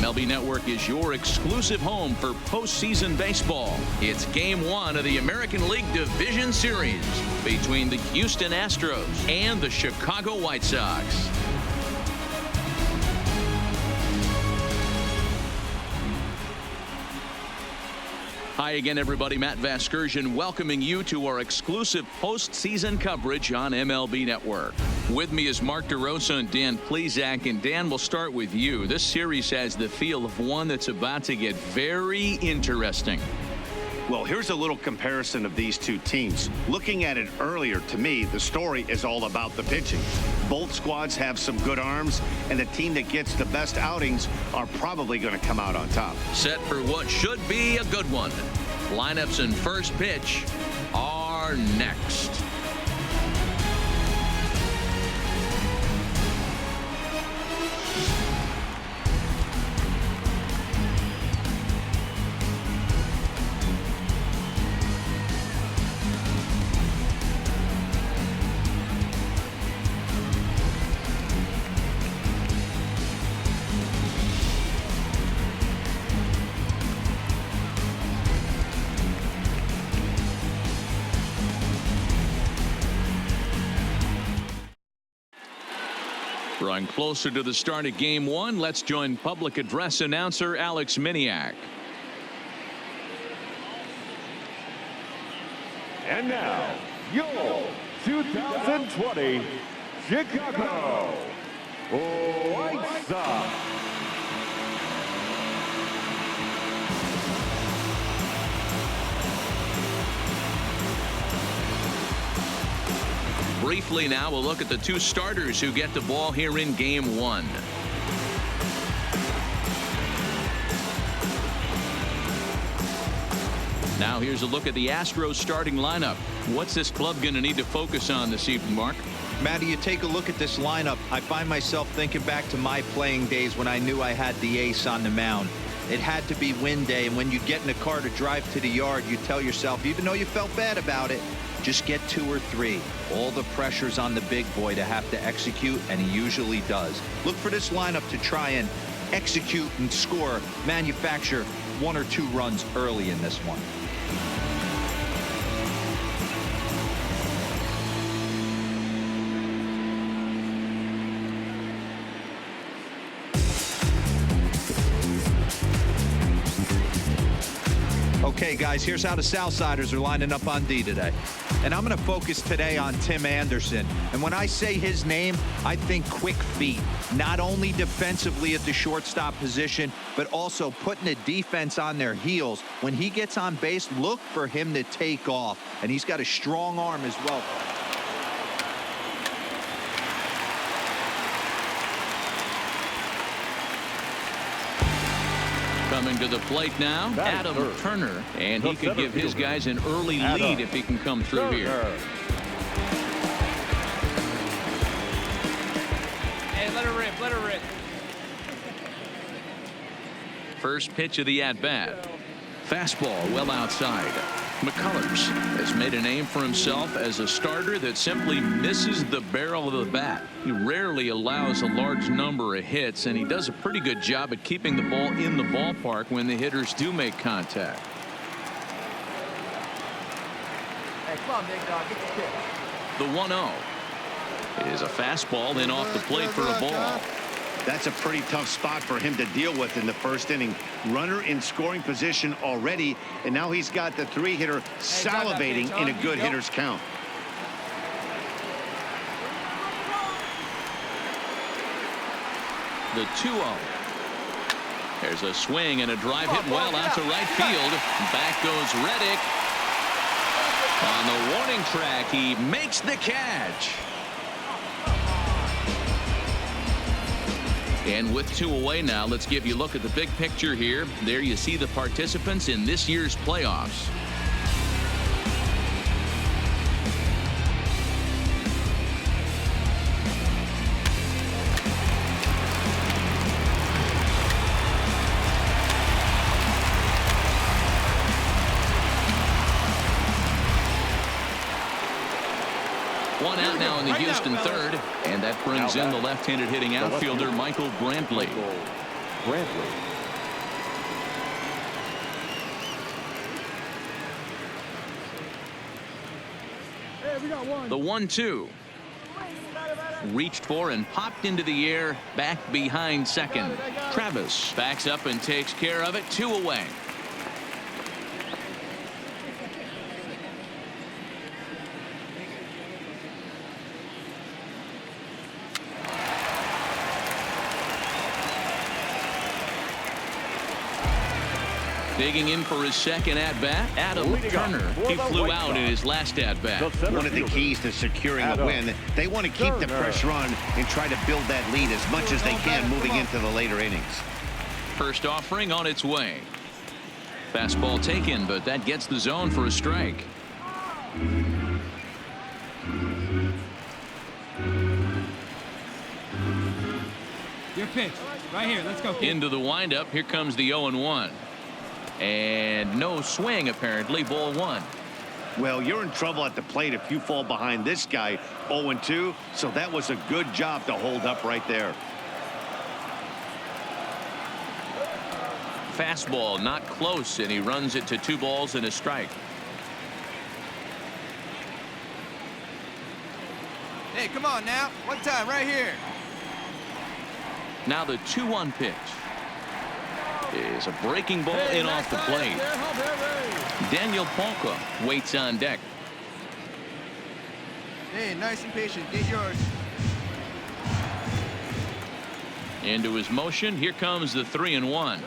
MLB Network is your exclusive home for postseason baseball. It's Game 1 of the American League Division Series between the Houston Astros and the Chicago White Sox. Hi again, everybody. Matt Vasgersian welcoming you to our exclusive postseason coverage on MLB Network. With me is Mark DeRosa and Dan Plesac. And Dan, we'll start with you. This series has the feel of one that's about to get very interesting. Well, here's a little comparison of these two teams. Looking at it earlier, to me, the story is all about the pitching. Both squads have some good arms, and the team that gets the best outings are probably going to come out on top. Set for what should be a good one. Lineups and first pitch are next. Drawing closer to the start of Game 1, let's join public address announcer Alex Miniak. And now, your 2020 Chicago White Sox. Briefly now, we'll look at the two starters who get the ball here in Game 1. Now here's a look at the Astros starting lineup. What's this club going to need to focus on this evening, Mark? Matty, you take a look at this lineup. I find myself thinking back to my playing days when I knew I had the ace on the mound. It had to be win day, and when you get in a car to drive to the yard, you tell yourself, even though you felt bad about it, just get 2 or 3. All the pressure's on the big boy to have to execute, and he usually does. Look for this lineup to try and execute and score, manufacture 1 or 2 runs early in this one. Okay, guys, here's how the Southsiders are lining up on D today. And I'm going to focus today on Tim Anderson. And when I say his name, I think quick feet. Not only defensively at the shortstop position, but also putting the defense on their heels. When he gets on base, look for him to take off. And he's got a strong arm as well. Coming to the plate now, Adam Turner, and he could give his guys an early lead if he can come through here. Hey, let her rip, let her rip. First pitch of the at-bat. Fastball well outside. McCullers has made a name for himself as a starter that simply misses the barrel of the bat. He rarely allows a large number of hits, and he does a pretty good job at keeping the ball in the ballpark when the hitters do make contact. Hey, come on, big dog, get the kick. The 1-0 is a fastball, then off the plate for a ball. That's a pretty tough spot for him to deal with in the first inning. Runner in scoring position already, and now he's got the 3-hitter salivating in a good hitter's count. The 2-0. There's a swing and a drive hit well out to right field. Back goes Reddick. On the warning track, he makes the catch. And with 2 away now, let's give you a look at the big picture here. There you see the participants in this year's playoffs. One out now in the Houston third, and that brings in the left-handed hitting outfielder Michael Brantley. The 1-2. Reached for and popped into the air, back behind second. Travis backs up and takes care of it. 2 away. Digging in for his second at-bat, Adam Turner. He flew out in his last at-bat. One of the keys to securing a win, they want to keep the pressure on and try to build that lead as much as they can moving into the later innings. First offering on its way. Fastball taken, but that gets the zone for a strike. Your pitch. Right here. Let's go. Into the windup. Here comes the 0-1. And no swing, apparently. Ball 1. Well, you're in trouble at the plate if you fall behind this guy 0-2. So that was a good job to hold up right there. Fastball not close, and he runs it to 2 balls and a strike. Hey, come on now. One time right here. Now the 2-1 pitch is a breaking ball in off the plate. Daniel Polka waits on deck. Hey, nice and patient. Get yours. Into his motion. Here comes the 3-1.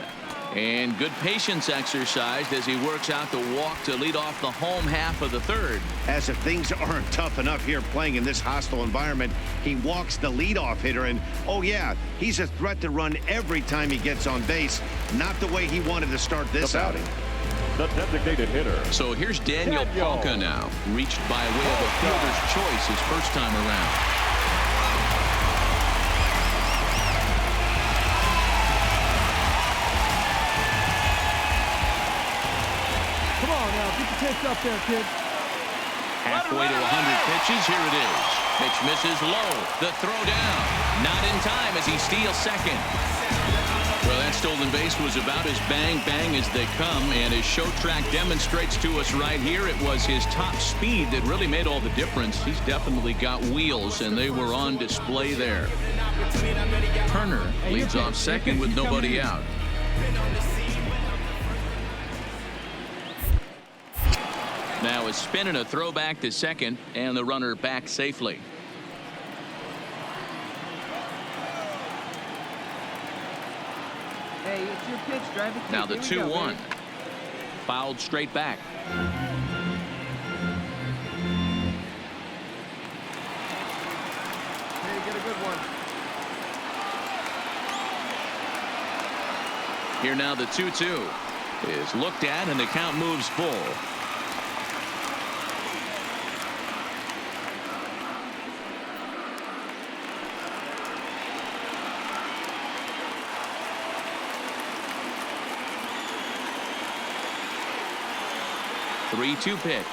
And good patience exercised as he works out the walk to lead off the home half of the third. As if things aren't tough enough here playing in this hostile environment, he walks the leadoff hitter, and oh yeah, he's a threat to run every time he gets on base. Not the way he wanted to start this outing. The designated hitter. So here's Daniel Polka now, reached by way of a fielder's choice his first time around. Up there, kid. Halfway to 100 pitches. Here it is. Pitch misses low. The throw down. Not in time as he steals second. Well, that stolen base was about as bang as they come, and his show track demonstrates to us right here it was his top speed that really made all the difference. He's definitely got wheels, and they were on display there. Turner leads off second with nobody out. Now a spin and a throw back to second, and the runner back safely. Hey, it's your pitch. Drive it. Now the 2-1. Fouled straight back. Hey, get a good one. Here now the 2-2 is looked at, and the count moves full. Three-two pitch,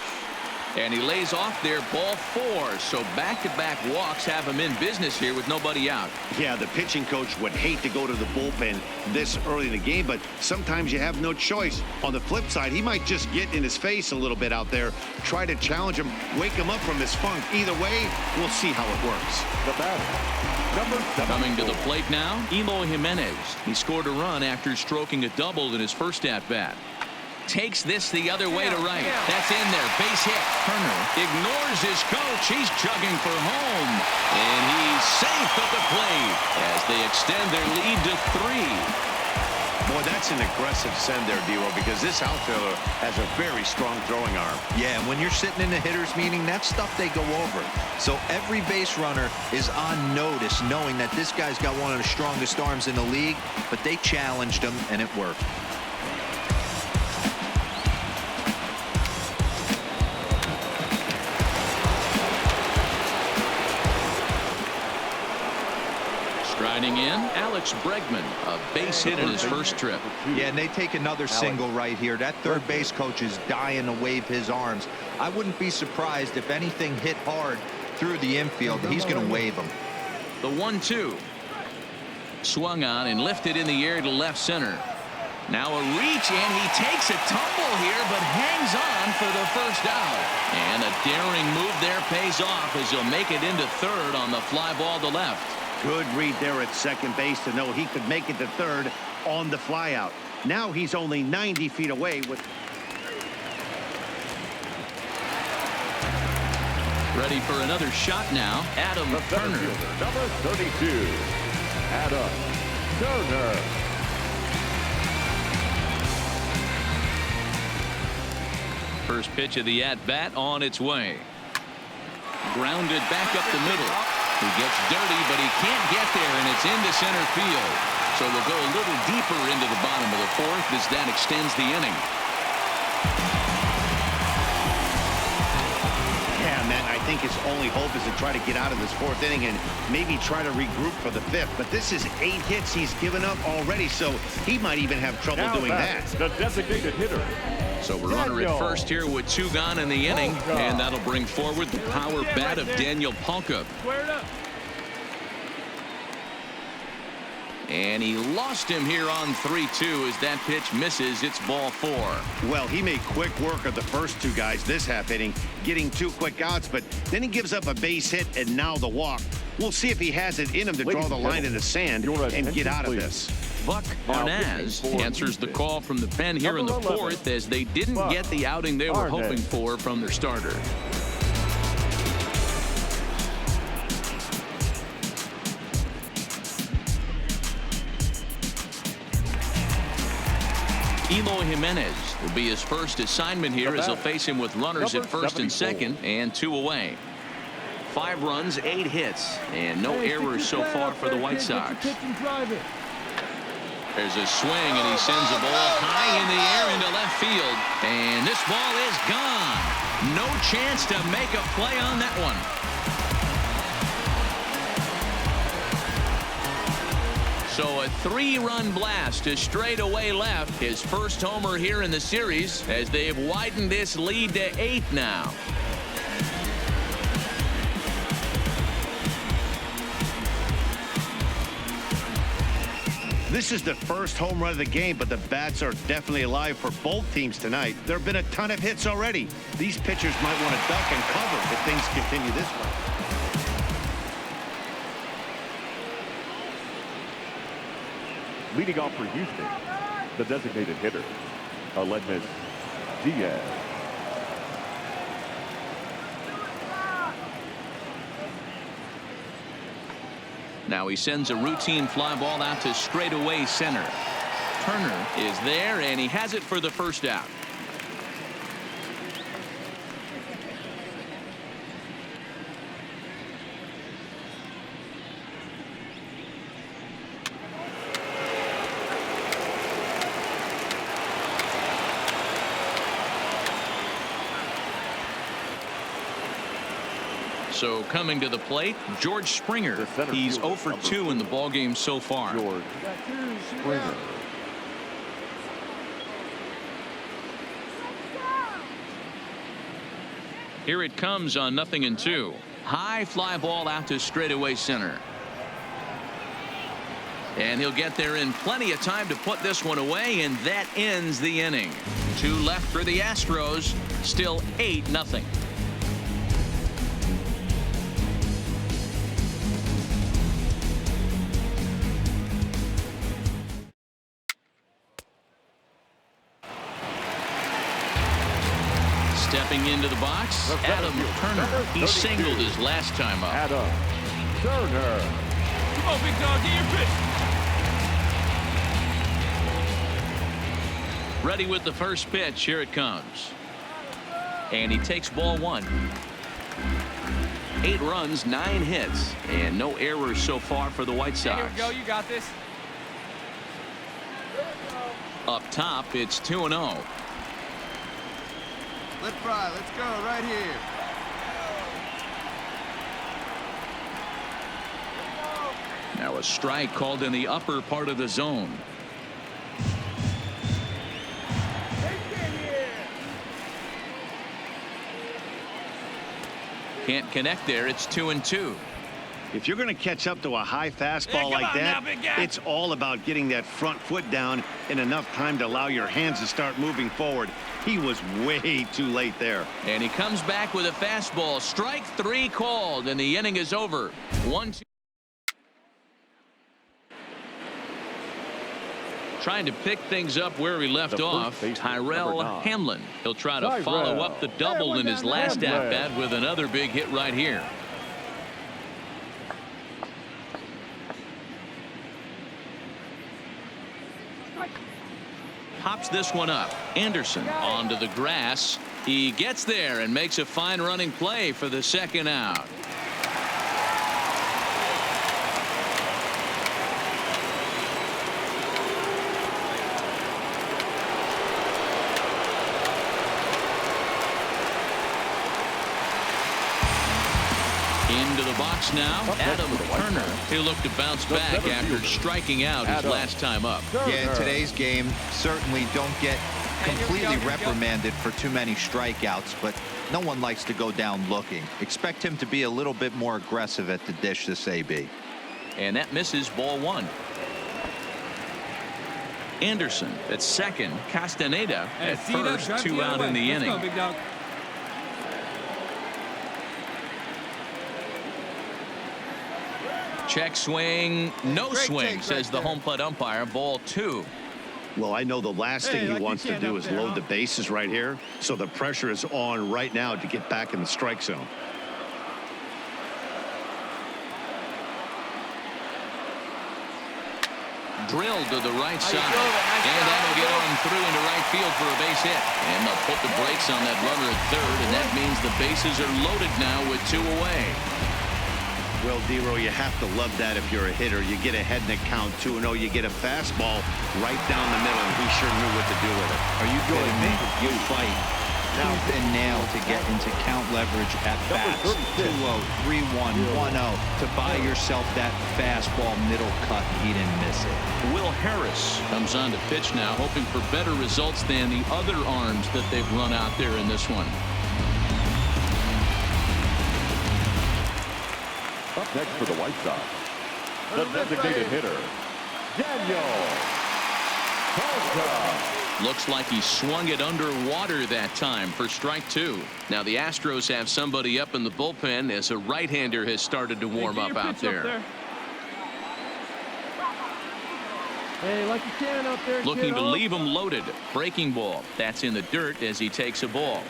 and he lays off there, ball 4. So back-to-back walks have him in business here with nobody out. Yeah, the pitching coach would hate to go to the bullpen this early in the game, but sometimes you have no choice. On the flip side, he might just get in his face a little bit out there, try to challenge him, wake him up from his funk. Either way, we'll see how it works. The batter, number 7. Coming to the plate now, Eloy Jimenez. He scored a run after stroking a double in his first at-bat. Takes this the other way to right. That's in there. Base hit. Turner ignores his coach. He's jogging for home. And he's safe at the plate as they extend their lead to 3. Boy, that's an aggressive send there, D-Roll, because this outfielder has a very strong throwing arm. Yeah, when you're sitting in a hitter's meeting, that's stuff they go over. So every base runner is on notice, knowing that this guy's got one of the strongest arms in the league, but they challenged him, and it worked. Striding in, Alex Bregman, a base hit in his first trip. Yeah, and they take another single right here. That third base coach is dying to wave his arms. I wouldn't be surprised if anything hit hard through the infield. He's going to wave them. The 1-2. Swung on and lifted in the air to left center. Now a reach, and he takes a tumble here, but hangs on for the first out. And a daring move there pays off as he'll make it into third on the fly ball to left. Good read there at second base to know he could make it to third on the flyout. Now he's only 90 feet away with. Ready for another shot now. Adam The Turner. centerfielder, number 32, Adam Turner. First pitch of the at-bat on its way. Grounded back up the middle. He gets dirty, but he can't get there, and it's into center field. So we'll go a little deeper into the bottom of the fourth as that extends the inning. Yeah, Matt, I think his only hope is to try to get out of this fourth inning and maybe try to regroup for the fifth. But this is 8 hits he's given up already, so he might even have trouble Now doing that. The designated hitter. So we're runner at first here with 2 gone in the inning, and that'll bring forward the power bat of Daniel Palka. And he lost him here on 3-2 as that pitch misses. It's ball 4. Well, he made quick work of the first 2 guys this half inning, getting 2 quick outs, but then he gives up a base hit and now the walk. We'll see if he has it in him to draw the line in the sand and get out of this. Buck Arnaz answers the call from the pen here in the fourth as they didn't get the outing they were hoping for from their starter. Eloy Jimenez will be his first assignment here as he'll face him with runners at first and second and 2 away. 5 runs, 8 hits, and no errors so far for the White Sox. There's a swing, and he sends a ball high in the air into left field. And this ball is gone. No chance to make a play on that one. So a 3-run blast to straightaway left. His first homer here in the series as they've widened this lead to 8 now. This is the first home run of the game, but the bats are definitely alive for both teams tonight. There have been a ton of hits already. These pitchers might want to duck and cover if things continue this way. Leading off for Houston, the designated hitter, Aledmys Diaz. Now he sends a routine fly ball out to straightaway center. Turner is there, and he has it for the first out. So coming to the plate, George Springer. He's 0 for 2 in the ballgame so far. George Springer. Here it comes on 0-2. High fly ball out to straightaway center. And he'll get there in plenty of time to put this one away, and that ends the inning. 2 left for the Astros. Still 8-0. Stepping into the box, Adam Turner. He singled his last time up. Adam Turner. Come on, big dog, get your pitch. Ready with the first pitch. Here it comes. And he takes ball 1. 8 runs, 9 hits, and no errors so far for the White Sox. Here we go, you got this. Up top, it's 2-0. Let fry. Let's go right here. Now a strike called in the upper part of the zone. Can't connect there. It's 2-2. If you're going to catch up to a high fastball Hey, come like on that, now, big guy. it's all about getting that front foot down in enough time to allow your hands to start moving forward. He was way too late there. And he comes back with a fastball. Strike 3 called, and the inning is over. 1-2. Trying to pick things up where he left off, Tyrell Hamlin. He'll try to follow up the double in his last at-bat with another big hit right here. Pops this one up. Anderson onto the grass. He gets there and makes a fine running play for the second out. Into the box now, Adam Turner. He'll look to bounce back after striking out his last time up. Yeah, in today's game, certainly don't get completely reprimanded for too many strikeouts, but no one likes to go down looking. Expect him to be a little bit more aggressive at the dish this AB. And that misses, ball 1. Anderson at second, Castaneda at first, 2 out in the inning. Big dog. Check swing, no Great swing, take says right the there. home plate umpire. Ball 2. Well, I know the last thing he like you wants to stand do up is there, load huh? the bases right here. So the pressure is on right now to get back in the strike zone. Drilled to the right side. And that'll get on through into right field for a base hit. And they'll put the brakes on that runner at third, and that means the bases are loaded now with 2 away. Well, Dero, you have to love that if you're a hitter. You get ahead in the count 2-0. You get a fastball right down the middle, and he sure knew what to do with it. Are you kidding me? You fight tooth and nail to get into count leverage at bats. 2-0, 3-1, 1-0 to buy yourself that fastball middle cut. He didn't miss it. Will Harris comes on to pitch now, hoping for better results than the other arms that they've run out there in this one. Up next for the White Sox, the designated hitter, Daniel Palka. Looks like he swung it underwater that time for strike 2. Now the Astros have somebody up in the bullpen as a right-hander has started to warm up out there. Hey, like you can up there, Looking to kiddo. leave him loaded. Breaking ball. That's in the dirt as he takes a ball.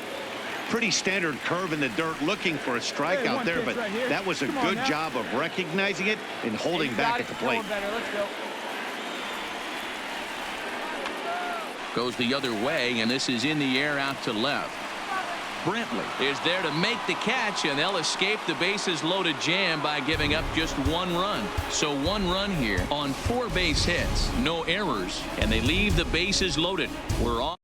Pretty standard curve in the dirt, looking for a strike Hey, out one there, pitch but right here. that was a Come on good now. job of recognizing it and holding back at the plate. Let's go. Goes the other way, and this is in the air out to left. Brentley is there to make the catch, and they'll escape the bases loaded jam by giving up just 1 run. So 1 run here on 4 base hits, no errors, and they leave the bases loaded. We're off.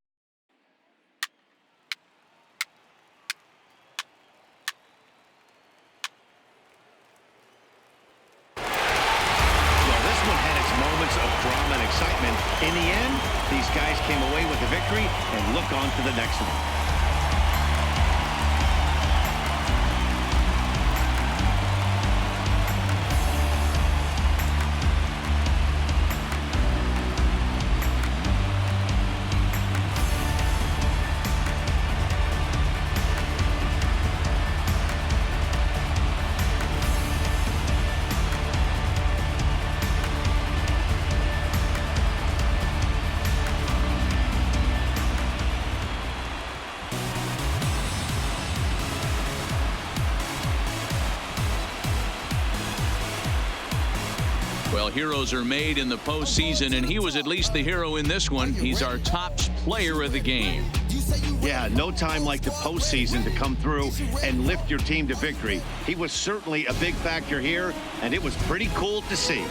Well, this one had its moments of drama and excitement. In the end, these guys came away with the victory and look on to the next one. Well, heroes are made in the postseason, and he was at least the hero in this one. He's our top player of the game. Yeah, no time like the postseason to come through and lift your team to victory. He was certainly a big factor here, and it was pretty cool to see.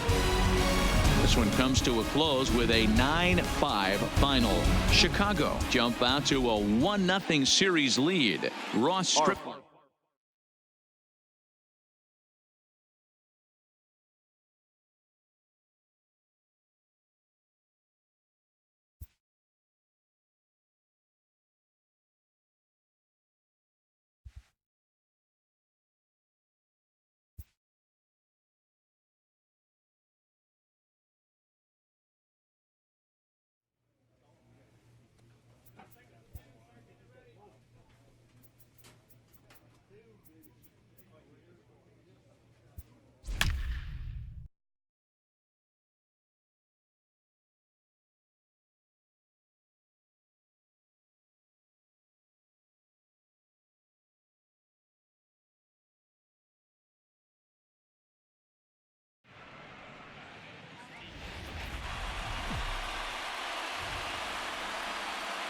This one comes to a close with a 9-5 final. Chicago jump out to a 1-0 series lead. Ross Stripling.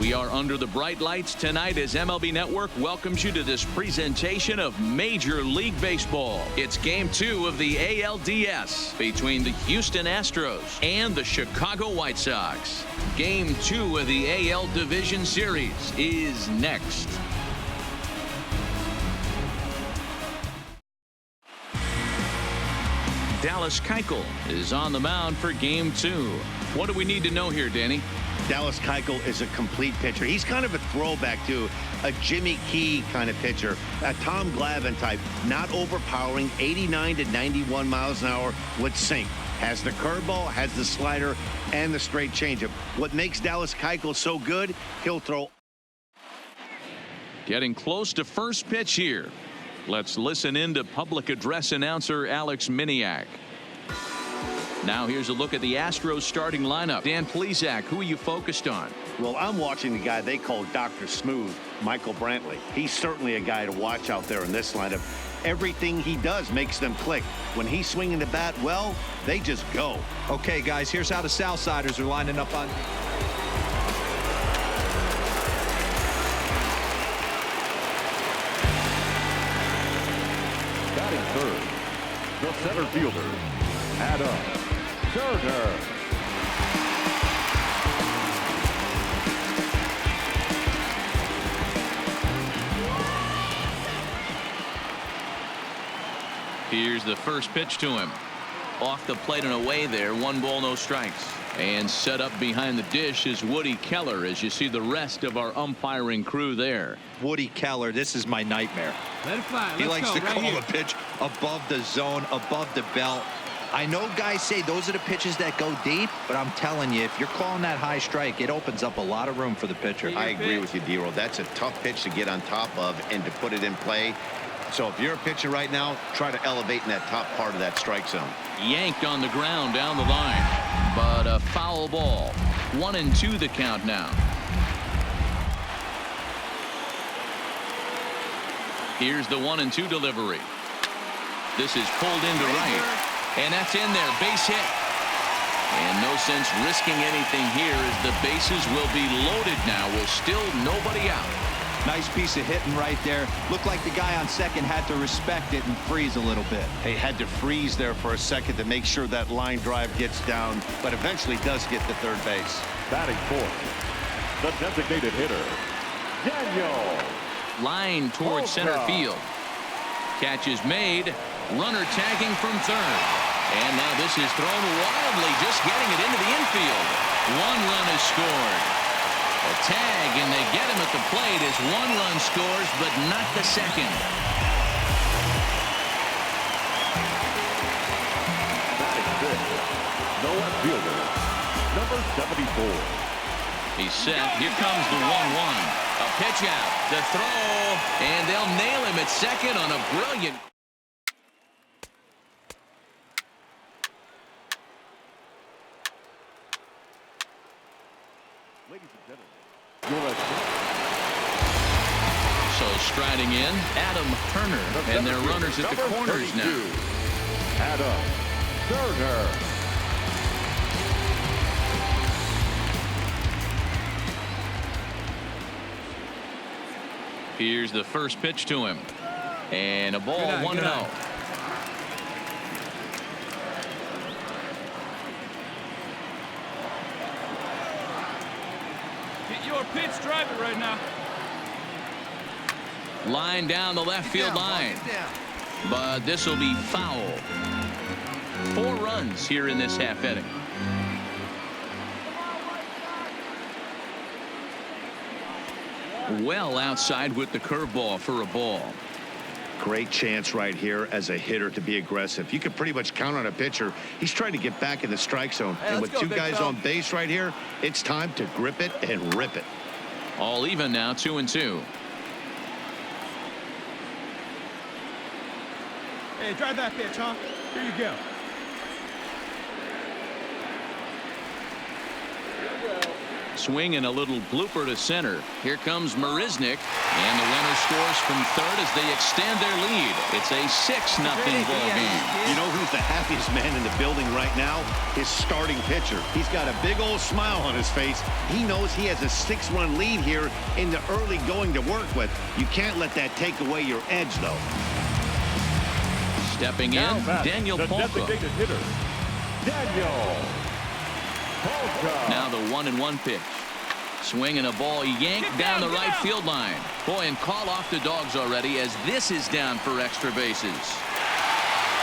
We are under the bright lights tonight as MLB Network welcomes you to this presentation of Major League Baseball. It's Game 2 of the ALDS between the Houston Astros and the Chicago White Sox. Game 2 of the AL Division Series is next. Dallas Keuchel is on the mound for Game 2. What do we need to know here, Danny? Dallas Keuchel is a complete pitcher. He's kind of a throwback to a Jimmy Key kind of pitcher, a Tom Glavine type, not overpowering, 89 to 91 miles an hour with sink. Has the curveball, has the slider, and the straight changeup. What makes Dallas Keuchel so good, he'll throw. Getting close to first pitch here. Let's listen in to public address announcer Alex Miniak. Now here's a look at the Astros starting lineup. Dan Plesac, who are you focused on? Well, I'm watching the guy they call Dr. Smooth, Michael Brantley. He's certainly a guy to watch out there in this lineup. Everything he does makes them click. When he's swinging the bat, well, they just go. Okay, guys, here's how the Southsiders are lining up on. Batting third, the center fielder, Adam Turner. Here's the first pitch to him. Off the plate and away there. 1 ball, no strikes. And set up behind the dish is Woody Keller as you see the rest of our umpiring crew there. Woody Keller, this is my nightmare. Let it fly. He likes to right call here. a pitch above the zone, above the belt. I know guys say those are the pitches that go deep, but I'm telling you, if you're calling that high strike, it opens up a lot of room for the pitcher. I agree with you, D-Roll. That's a tough pitch to get on top of and to put it in play. So if you're a pitcher right now, try to elevate in that top part of that strike zone. Yanked on the ground down the line, but a foul ball. 1-2 the count now. Here's the 1-2 delivery. This is pulled into right, and that's in there. Base hit. And no sense risking anything here as the bases will be loaded now with still nobody out. Nice piece of hitting right there. Looked like the guy on second had to respect it and freeze a little bit. He had to freeze there for a second to make sure that line drive gets down, but eventually does get to third base. Batting fourth, the designated hitter, Daniel. Line towards center field. Catch is made. Runner tagging from third. And now this is thrown wildly, just getting it into the infield. 1 run is scored. A tag, and they get him at the plate as 1 run scores, but not the second. Batting fifth, the left fielder, number 74. He's set. Here comes the 1-1. A pitch out. The throw, and they'll nail him at second on a brilliant. Ladies and gentlemen, So striding in, Adam Turner, and their runners at the corners 32, now. Adam Turner. Here's the first pitch to him. And a ball, 1-0. Get your pitch, drive it right now. Line down the left field line. But this will be foul. 4 runs here in this half inning. Well outside with the curveball for a ball. Great chance right here as a hitter to be aggressive. You can pretty much count on a pitcher. He's trying to get back in the strike zone. Hey, and with go, 2 big guys fella. on base right here, it's time to grip it and rip it. All even now, 2-2. Hey, drive that pitch, huh? Here you go. Swing and a little blooper to center. Here comes Marisnick, and the runner scores from third as they extend their lead. It's a 6-0 ball game. You know who's the happiest man in the building right now? His starting pitcher. He's got a big old smile on his face. He knows he has a 6-run lead here in the early going to work with. You can't let that take away your edge, though. Stepping in, Daniel Polka. Designated hitter, Daniel Polka. Now the 1-1 pitch. Swing and a ball yanked down the right field line. Boy, and call off the Dogs already as this is down for extra bases.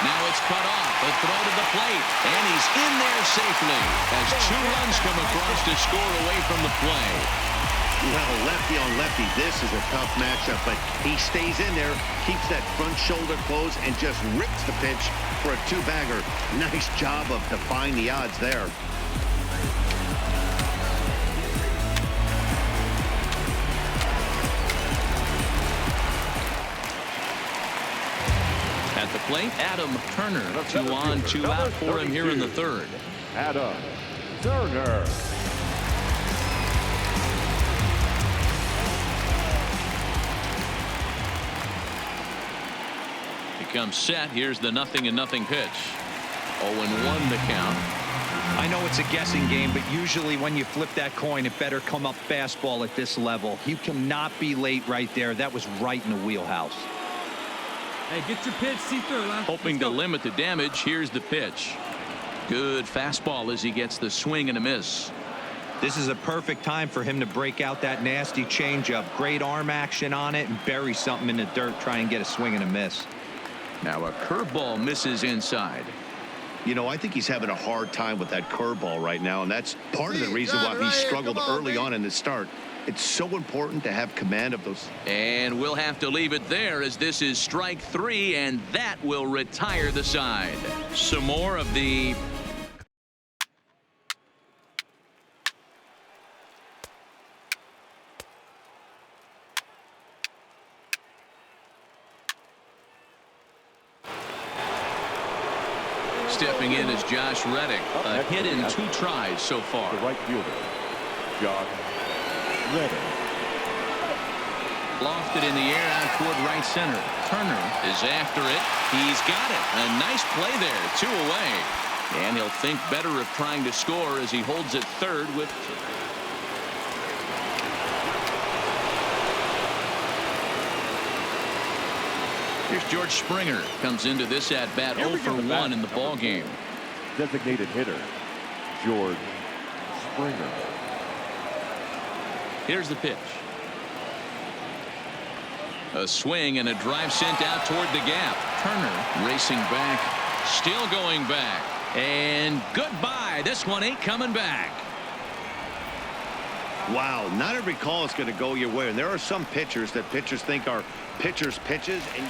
Now it's cut off. A throw to the plate. And he's in there safely as 2 runs come across to score away from the play. Well, lefty on lefty, this is a tough matchup, but he stays in there, keeps that front shoulder closed, and just rips the pitch for a 2-bagger. Nice job of defying the odds there. At the plate, Adam Turner. 2 on, 2 out for him here in the third. Adam Turner. Comes set. Here's the 0-0 pitch. 0-1 the count. I know it's a guessing game, but usually when you flip that coin, it better come up fastball at this level. You cannot be late right there. That was right in the wheelhouse. Hey, get your pitch, see through, huh? Hoping to limit the damage. Here's the pitch. Good fastball as he gets the swing and a miss. This is a perfect time for him to break out that nasty changeup. Great arm action on it and bury something in the dirt. Try and get a swing and a miss. Now a curveball misses inside. You know, I think he's having a hard time with that curveball right now, and that's part of the reason why he struggled early on in the start. It's so important to have command of those. And we'll have to leave it there as this is strike 3, and that will retire the side. Some more of the stepping in is Josh Reddick. A hit in 2 tries so far. The right fielder, Josh Reddick. Lofted in the air out toward right center. Turner is after it. He's got it. A nice play there. 2 away. And he'll think better of trying to score as he holds it third with. Here's George Springer. Comes into this at bat 0 for 1 in the ball game. Designated hitter, George Springer. Here's the pitch. A swing and a drive sent out toward the gap. Turner racing back. Still going back. And goodbye. This one ain't coming back. Wow, not every call is going to go your way. And there are some pitchers that pitchers think are pitchers' pitches. And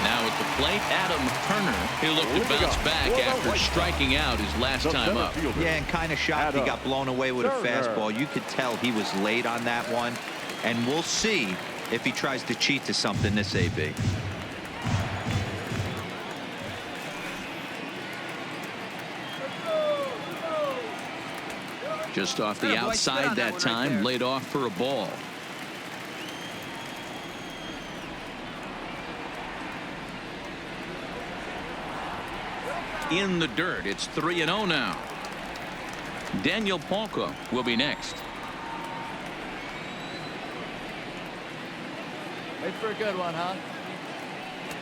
now at the plate, Adam Turner. He'll look to bounce back after striking out his last time up. Yeah, and kind of shocked he got blown away with a fastball. You could tell he was late on that one. And we'll see if he tries to cheat to something this AB. Just off the outside that time, laid off for a ball. In the dirt, it's 3-0 now. Daniel Polka will be next. Wait for a good one, huh?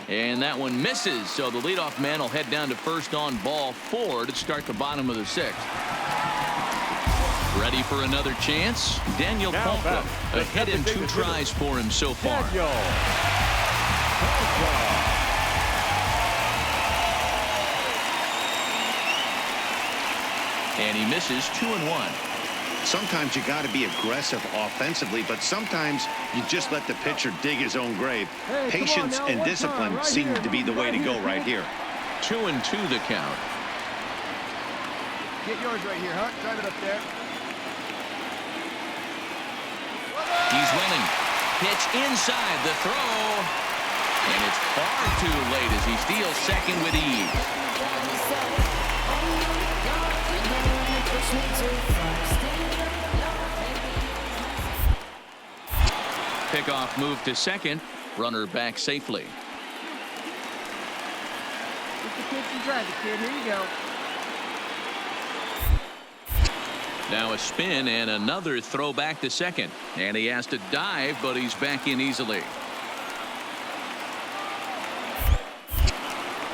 And that one misses, so the leadoff man will head down to first on ball 4 to start the bottom of the 6th. Ready for another chance? Daniel Polka. A hit in 2 tries for him so far. And he misses 2-1. sometimes you got to be aggressive offensively, but sometimes you just let the pitcher dig his own grave. Patience and discipline seem to be the way to go right here. 2-2 the count. Get yours right here, Huck. Drive it up there. He's running. Pitch inside the throw. And it's far too late as he steals second with ease. Pickoff move to second. Runner back safely. Get the pitch and drive it, kid. Here you go. Now a spin and another throw back to second. And he has to dive, but he's back in easily.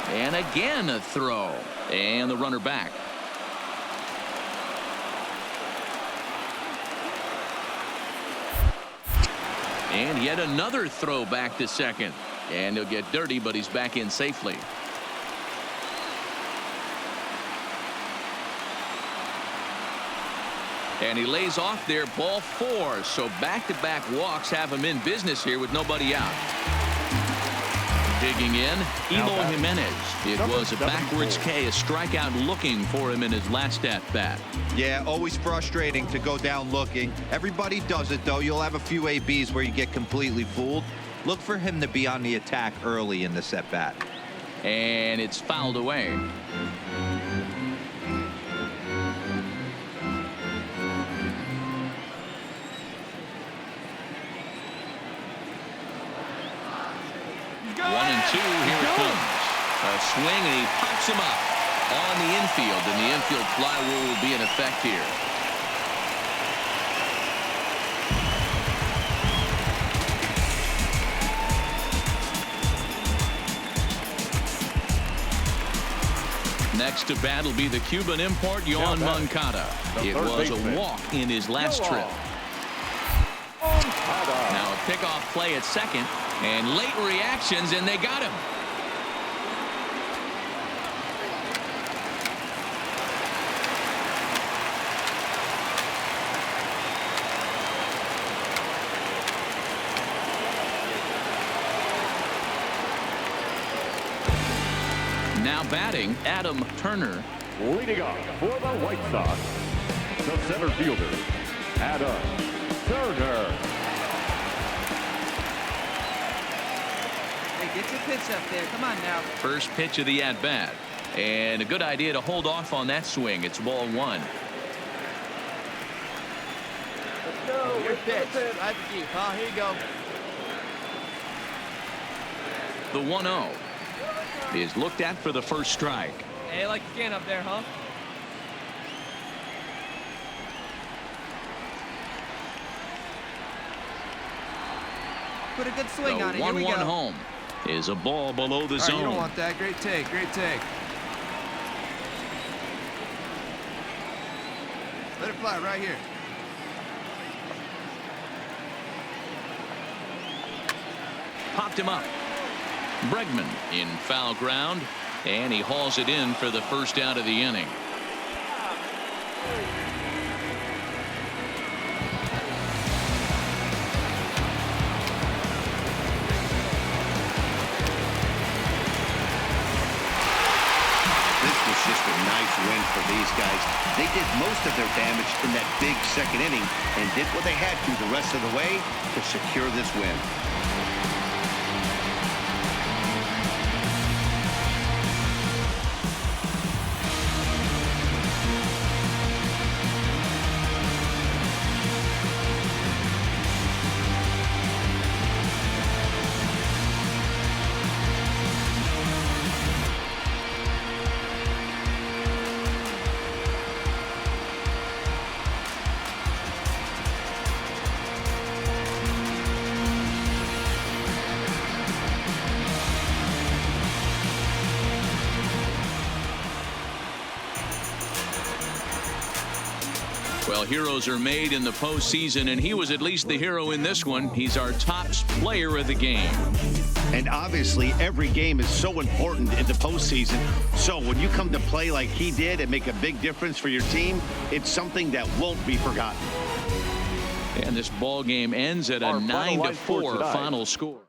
And again a throw. And the runner back. And yet another throw back to second. And he'll get dirty, but he's back in safely. And he lays off there, ball 4. So back-to-back walks have him in business here with nobody out. Digging in, Elo Jimenez. It was a backwards K, a strikeout looking for him in his last at-bat. Yeah, always frustrating to go down looking. Everybody does it, though. You'll have a few ABs where you get completely fooled. Look for him to be on the attack early in the at-bat. And it's fouled away. One and two, here it comes. A swing, and he pops him up on the infield, and the infield fly rule will be in effect here. Next to bat will be the Cuban import, Yohan Moncada. It was a walk in his last trip. Now a pickoff play at second, and late reactions, and they got him. Now batting, Adam Turner. Leading off for the White Sox, the center fielder, Adam Turner. Hey, get your pitch up there. Come on now. First pitch of the at-bat. And a good idea to hold off on that swing. It's ball 1. Let's go. Your pitch. Drive it deep, huh? Here you go. The 1-0 is looked at for the first strike. Hey, like you can up there, huh? Put a good swing on it. The Here we 1-1 go. home is a ball below the All right, zone. you don't want that. Great take. Great take. Let it fly right here. Popped him up. Bregman in foul ground, and he hauls it in for the first out of the inning. Win for these guys. They did most of their damage in that big second inning and did what they had to the rest of the way to secure this win. Well, heroes are made in the postseason, and he was at least the hero in this one. He's our top player of the game. And obviously, every game is so important in the postseason. So when you come to play like he did and make a big difference for your team, it's something that won't be forgotten. And this ball game ends at a 9-4 final score.